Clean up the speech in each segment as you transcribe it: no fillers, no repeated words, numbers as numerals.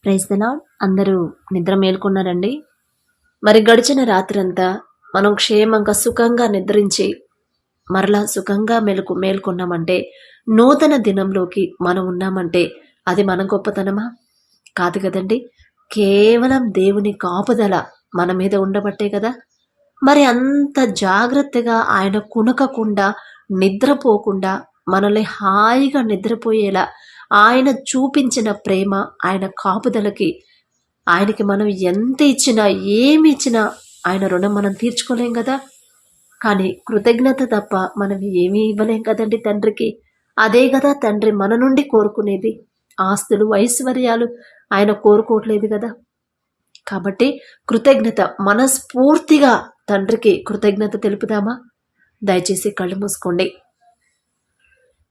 Praise the lord. అందరూ నిద్ర మేల్కొన్నారండి. మరి గడిచిన రాత్రంతా మనం క్షేమంగా సుఖంగా నిద్రించి మరలా సుఖంగా మేల్కొన్నామంటే, నూతన దినంలోకి మనం ఉన్నామంటే అది మన గొప్పతనమా? కాదు కదండి. కేవలం దేవుని కాపుదల మన మీద ఉండబట్టే కదా. మరి అంత జాగ్రత్తగా ఆయన కునకకుండా, నిద్రపోకుండా మనల్ని హాయిగా నిద్రపోయేలా ఆయన చూపించిన ప్రేమ, ఆయన కాపుదలకి ఆయనకి మనం ఎంత ఇచ్చినా, ఏమి ఇచ్చినా ఆయన రుణం మనం తీర్చుకోలేం కదా. కానీ కృతజ్ఞత తప్ప మనం ఏమీ ఇవ్వలేం కదండి తండ్రికి. అదే కదా తండ్రి మన నుండి కోరుకునేది. ఆస్తులు, ఐశ్వర్యాలు ఆయన కోరుకోవట్లేదు కదా. కాబట్టి కృతజ్ఞత, మనస్ఫూర్తిగా తండ్రికి కృతజ్ఞత తెలుపుదామా? దయచేసి కళ్ళు మూసుకోండి.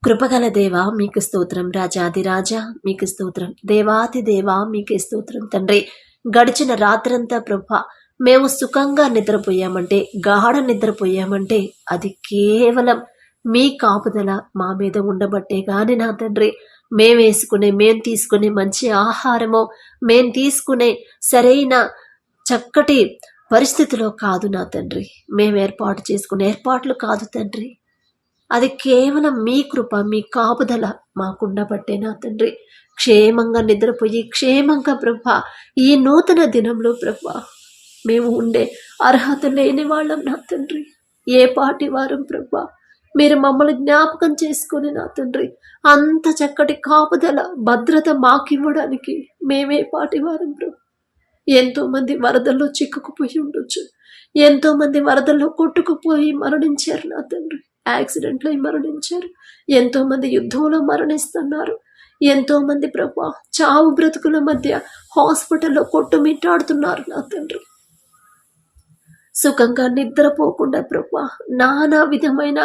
కృపగల దేవా మీకు స్తోత్రం, రాజాదిరాజా మీకు స్తోత్రం, దేవాతి దేవా మీకు స్తోత్రం. తండ్రి, గడిచిన రాత్రంతా ప్రభా మేము సుఖంగా నిద్రపోయామంటే, గాఢ నిద్రపోయామంటే అది కేవలం మీ కాపుదల మా మీద ఉండబట్టే గాని నా తండ్రి. మేం తీసుకునే మంచి ఆహారమో, మేం తీసుకునే సరైన చక్కటి పరిస్థితిలో కాదు నా తండ్రి. మేము ఏర్పాటు చేసుకునే ఏర్పాట్లు కాదు తండ్రి. అది కేవలం మీ కృప, మీ కాపుదల మాకుండబట్టే నా తండ్రి. క్షేమంగా నిద్రపోయి క్షేమంగా ప్రభా ఈ నూతన దినంలో ప్రభా మేము ఉండే అర్హత లేని వాళ్ళం నా తండ్రి. ఏ పాటి వారం ప్రభా మీరు మమ్మల్ని జ్ఞాపకం చేసుకుని నా తండ్రి అంత చక్కటి కాపుదల, భద్రత మాకివ్వడానికి మేమే పాటి వారం ప్రభు. ఎంతో మంది వరదల్లో చిక్కుకుపోయి ఉండొచ్చు, ఎంతో మంది వరదల్లో కొట్టుకుపోయి మరణించారు నా తండ్రి. యాక్సిడెంట్లో మరణించారు, ఎంతో మంది యుద్ధంలో మరణిస్తున్నారు, ఎంతో మంది ప్రభా చావు బ్రతుకుల మధ్య హాస్పిటల్లో కొట్టుమిట్టాడుతున్నారు నా తండ్రి. సుఖంగా నిద్రపోకుండా ప్రభా నానా విధమైన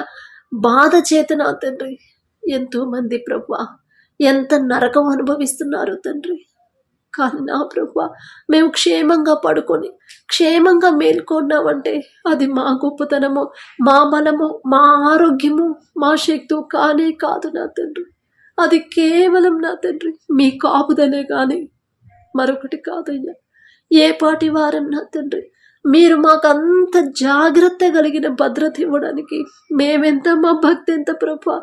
బాధ చేత నా తండ్రి ఎంతో మంది ప్రభా ఎంత నరకం అనుభవిస్తున్నారు తండ్రి. కానీ నా ప్రభా మేము క్షేమంగా పడుకొని క్షేమంగా మేల్కొన్నామంటే అది మా గొప్పతనము, మా బలము, మా ఆరోగ్యము, మా శక్తి కానే కాదు నా తండ్రి. అది కేవలం నా తండ్రి మీ కాపుదలే కానీ మరొకటి కాదయ్యా. ఏ పాటి వారం నా తండ్రి మీరు మాకంత జాగ్రత్త కలిగిన భద్రత ఇవ్వడానికి మేమెంత, మా భక్తి ఎంత ప్రభా.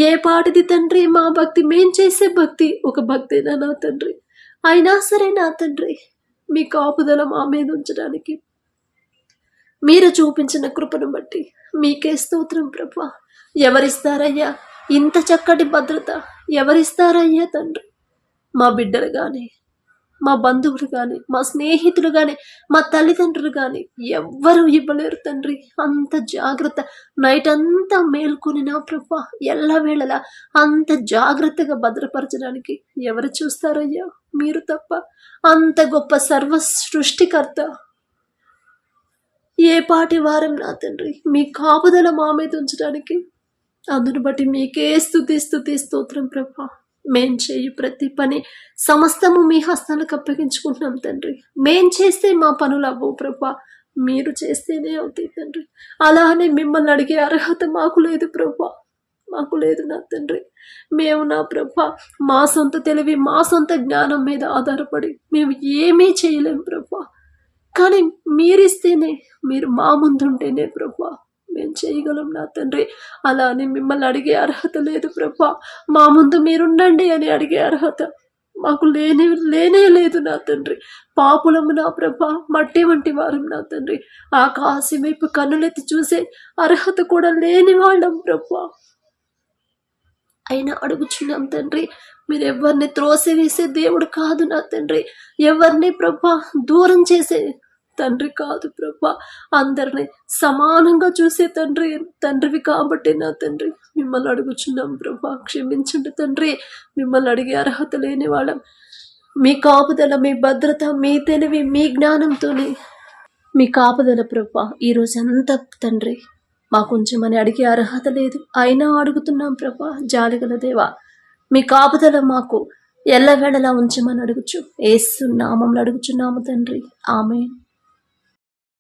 ఏ పాటిది తండ్రి మా భక్తి, మేం చేసే భక్తి ఒక భక్తేనా నా తండ్రి. అయినా సరే నా తండ్రి మీ కాపుదల మా మీద ఉంచడానికి మీరు చూపించిన కృపను బట్టి మీకే స్తోత్రం ప్రభా. ఎవరిస్తారయ్యా ఇంత చక్కటి భద్రత? ఎవరిస్తారయ్యా తండ్రి? మా బిడ్డలు కానీ, మా బంధువులు కానీ, మా స్నేహితులు కానీ, మా తల్లిదండ్రులు కానీ ఎవ్వరూ ఇవ్వలేరు తండ్రి. అంత జాగ్రత్త, నైట్ అంతా మేల్కొని నా ప్రభా ఎల్లవేళలా అంత జాగ్రత్తగా భద్రపరచడానికి ఎవరు చూస్తారయ్యా? మీరు తప్ప. అంత గొప్ప సర్వ సృష్టికర్త ఏ పాటి వారం నా తండ్రి మీ కాపుదల మా మీద ఉంచడానికి. అందును బట్టి మీకే స్తుతి స్తోత్రం ప్రభా. మేం చేయు ప్రతి పని సమస్తము మీ హస్తాలకు అప్పగించుకుంటున్నాం తండ్రి. మేం చేస్తే మా పనులు అవ్వవు ప్రభా, మీరు చేస్తేనే అవుతాయి తండ్రి. అలానే మిమ్మల్ని అడిగే అర్హత మాకు లేదు ప్రభా, మాకు లేదు నా తండ్రి. మేము నా ప్రభా మా సొంత తెలివి, మా సొంత జ్ఞానం మీద ఆధారపడి మేము ఏమీ చేయలేం ప్రభా. కానీ మీరిస్తేనే, మీరు మా ముందుంటేనే ప్రభా మేము చేయగలం నా తండ్రి. అలా అని మిమ్మల్ని అడిగే అర్హత లేదు ప్రభా. మా ముందు మీరుండండి అని అడిగే అర్హత మాకు లేనే లేదు నా తండ్రి. పాపులము నా ప్రభా, మట్టి వంటి వారం నా తండ్రి. ఆకాశం వైపు కన్నులెత్తి చూసే అర్హత కూడా లేని వాళ్ళం ప్రభా. అయినా అడుగుచున్నాం తండ్రి. మీరు ఎవరిని త్రోసివేసే దేవుడు కాదు నా తండ్రి. ఎవరిని ప్రభా దూరం చేసే తండ్రి కాదు ప్రభా. అందరినీ సమానంగా చూసే తండ్రివి కాబట్టి నా తండ్రి మిమ్మల్ని అడుగుచున్నాం ప్రభా. క్షమించండి తండ్రి, మిమ్మల్ని అడిగే అర్హత లేని వాళ్ళం. మీ కాపుదల, మీ భద్రత, మీ తెలివి, మీ జ్ఞానంతోనే మీ కాపుదల ప్రభా ఈరోజంతా తండ్రి మాకుంచమని అడిగే అర్హత లేదు. అయినా అడుగుతున్నాం ప్రభా. జాలిగల దేవా మీ కాపుదల మాకు ఎల్లవేళలా ఉంచమని అడుగుచు యేసు నామములో అడుగుచున్నాము తండ్రి. ఆమేన్.